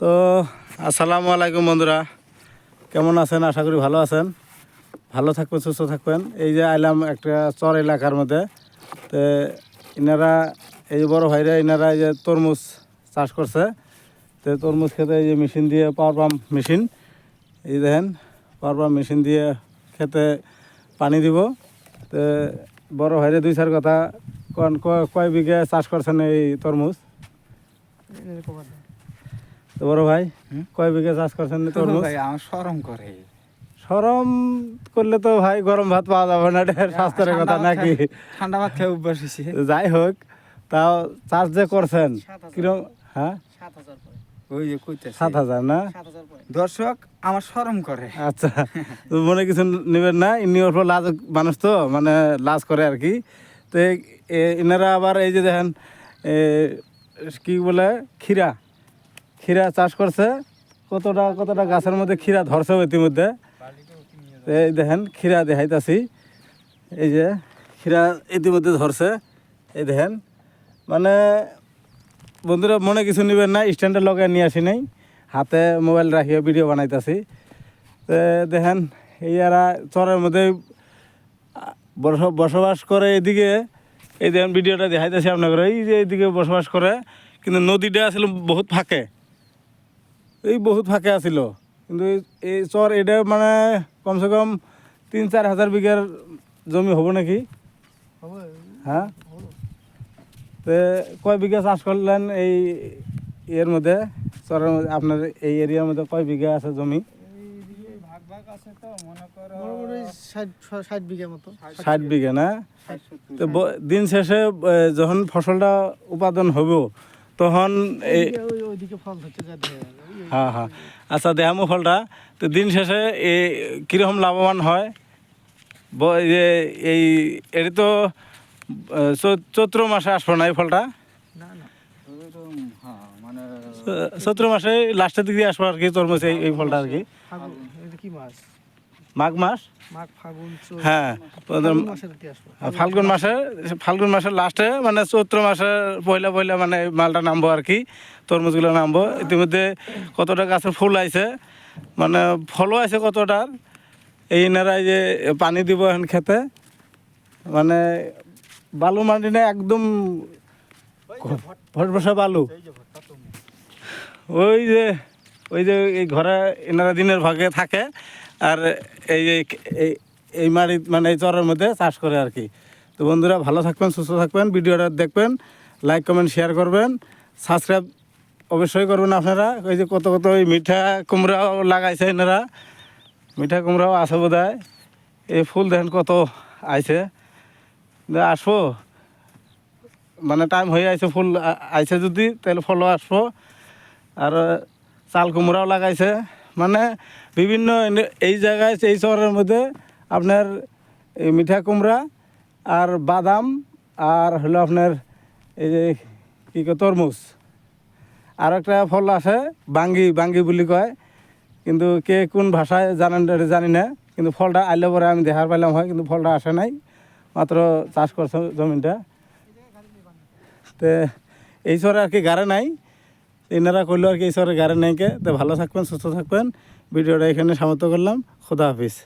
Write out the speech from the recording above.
তো আসসালামু আলাইকুম বন্ধুরা, কেমন আছেন? আশা করি ভালো আছেন। ভালো থাকবেন, সুস্থ থাকবেন। এই যে আইলাম একটা চর এলাকার মধ্যে। তো ইনারা এই যে বড় ভাইরা ইনারা এই যে তরমুজ চাষ করছে। তো তরমুজ খেতে এই যে মেশিন দিয়ে পাওয়ার পাম্প মেশিন, এই দেখেন পাওয়ার পাম্প মেশিন দিয়ে খেতে পানি দিব। তো বড় ভাইরা দুই চার কথা কোন কয় বিঘা চাষ করছেন এই তরমুজ? তো বড় ভাই কয় বিঘা চাষ করছেন তরমুজ? ভাই আমার শরম করে। শরম করলে তো ভাই গরম ভাত পাওয়া যাবে না, এটা স্বাস্থ্যের কথা নাকি? ঠান্ডা ভাত খেয়ে অভ্যাস হয়েছে। যাই হোক, তাও চাষ যে করছেন কিরম? হ্যাঁ, ওই যে কইতেছে 7,000 না? দর্শক আমার শরম করে। আচ্ছা, তো মনে কিছু নেবেন না, ইনি অল্প লাজ মানুষ তো, মানে লাজ করে আর কি। তো এনারা আবার এই যে দেখেন কি বলে ক্ষীরা ক্ষীরা চাষ করছে। কতটা গাছের মধ্যে ক্ষীরা ধরছে ইতিমধ্যে। এই দেখেন ক্ষীরা দেখাইতাছি, এই যে ক্ষীরা ইতিমধ্যে ধরছে, এই দেখেন। মানে বন্ধুরা মনে কিছু নেবেন না, স্ট্যান্ডে লগে নিয়ে আসি নাই, হাতে মোবাইল রাখিয়ে ভিডিও বানাইতাছি। তো দেখেন এরা চরের মধ্যে বসবাস করে। এদিকে এই দেখেন ভিডিওটা দেখাইতেছি আপনাকে, এই যে এইদিকে বসবাস করে, কিন্তু নদীটা আসলে বহুত ফাঁকে, এই বহুত ফাঁকে আছিল। কিন্তু এই চর এটা মানে কমসে কম 3-4 হাজার বিঘার জমি হবো নাকি? হ্যাঁ, তো কয় বিঘা চাষ করলেন এই এর মধ্যে, চরের মধ্যে আপনার এই এরিয়ার মধ্যে কয় বিঘা আছে জমি? মোটামুটি 60 বিঘা মতো। 60 বিঘা না? তো দিন শেষে যখন ফসলটা উৎপাদন হব তখন এই ওইদিকে ফল হচ্ছে হ্যাঁ হ্যাঁ, আচ্ছা দেখামো ফলটা। তো দিন শেষে এই কীরকম লাভবান হয় যে এই এটি তো চৈত্র মাসে আসবো না এই ফলটা? না না, মানে চৈত্র মাসে লাস্টের দিকে আসবো আর কি তরমুজ এই ফলটা আর কি। এটা কি মাস? মাঘ মাস? মাঘ ফাগুন চৈত। হ্যাঁ, মাসের দিকে আসবে। ফাল্গুন মাসের লাস্টে, মানে চৈত্র মাসের পয়লা মানে মালটা নামবো আর কি, তরমুজগুলো নামবো। ইতিমধ্যে কতটা গাছের ফুল আইছে, মানে ফলও আছে কতটার। এই এনারাই যে পানি দিব এখন খেতে, মানে বালু মাটি না, একদম ভটভসা বালু। ওই যে এই ঘরে এনারা দিনের ভাগে থাকে, আর এই এই মাটি মানে এই চরের মধ্যে চাষ করে আর কি। তো বন্ধুরা ভালো থাকবেন, সুস্থ থাকবেন, ভিডিওটা দেখবেন, লাইক কমেন্ট শেয়ার করবেন, সাবস্ক্রাইব অবশ্যই করবেন আপনারা। ওই যে কত ওই মিঠা কুমড়াও লাগাইছে এনারা, মিঠা কুমড়াও আছে বোধ হয়। এই ফুল দেখেন কত আইছে, আসবো মানে টাইম হয়ে আইছে, ফুল আইছে যদি তাহলে ফলও আসবো। আর চাল কুমড়াও লাগাইছে, মানে বিভিন্ন এই জায়গায় এই শহরের মধ্যে আপনার এই মিঠা কুমড়া আর বাদাম আর হলো আপনার এই যে কী কয় তরমুজ। আর একটা ফল আছে বাঙ্গি বলি কয়, কিন্তু কে কোন ভাষায় জানেন জানি না। কিন্তু ফলটা আইলে পরে আমি দেখার পাইলাম হয়, কিন্তু ফলটা আসে নাই, মাত্র চাষ করছে জমিটা। তো এই শহরে আর কি গাড়ে নাই, এনারা করলো আর কি এই শহরে গাড়ে নাই কে। তো ভালো থাকবেন, সুস্থ থাকবেন, ভিডিওটা এখানে সমাপ্ত করলাম। খুদা হাফিজ।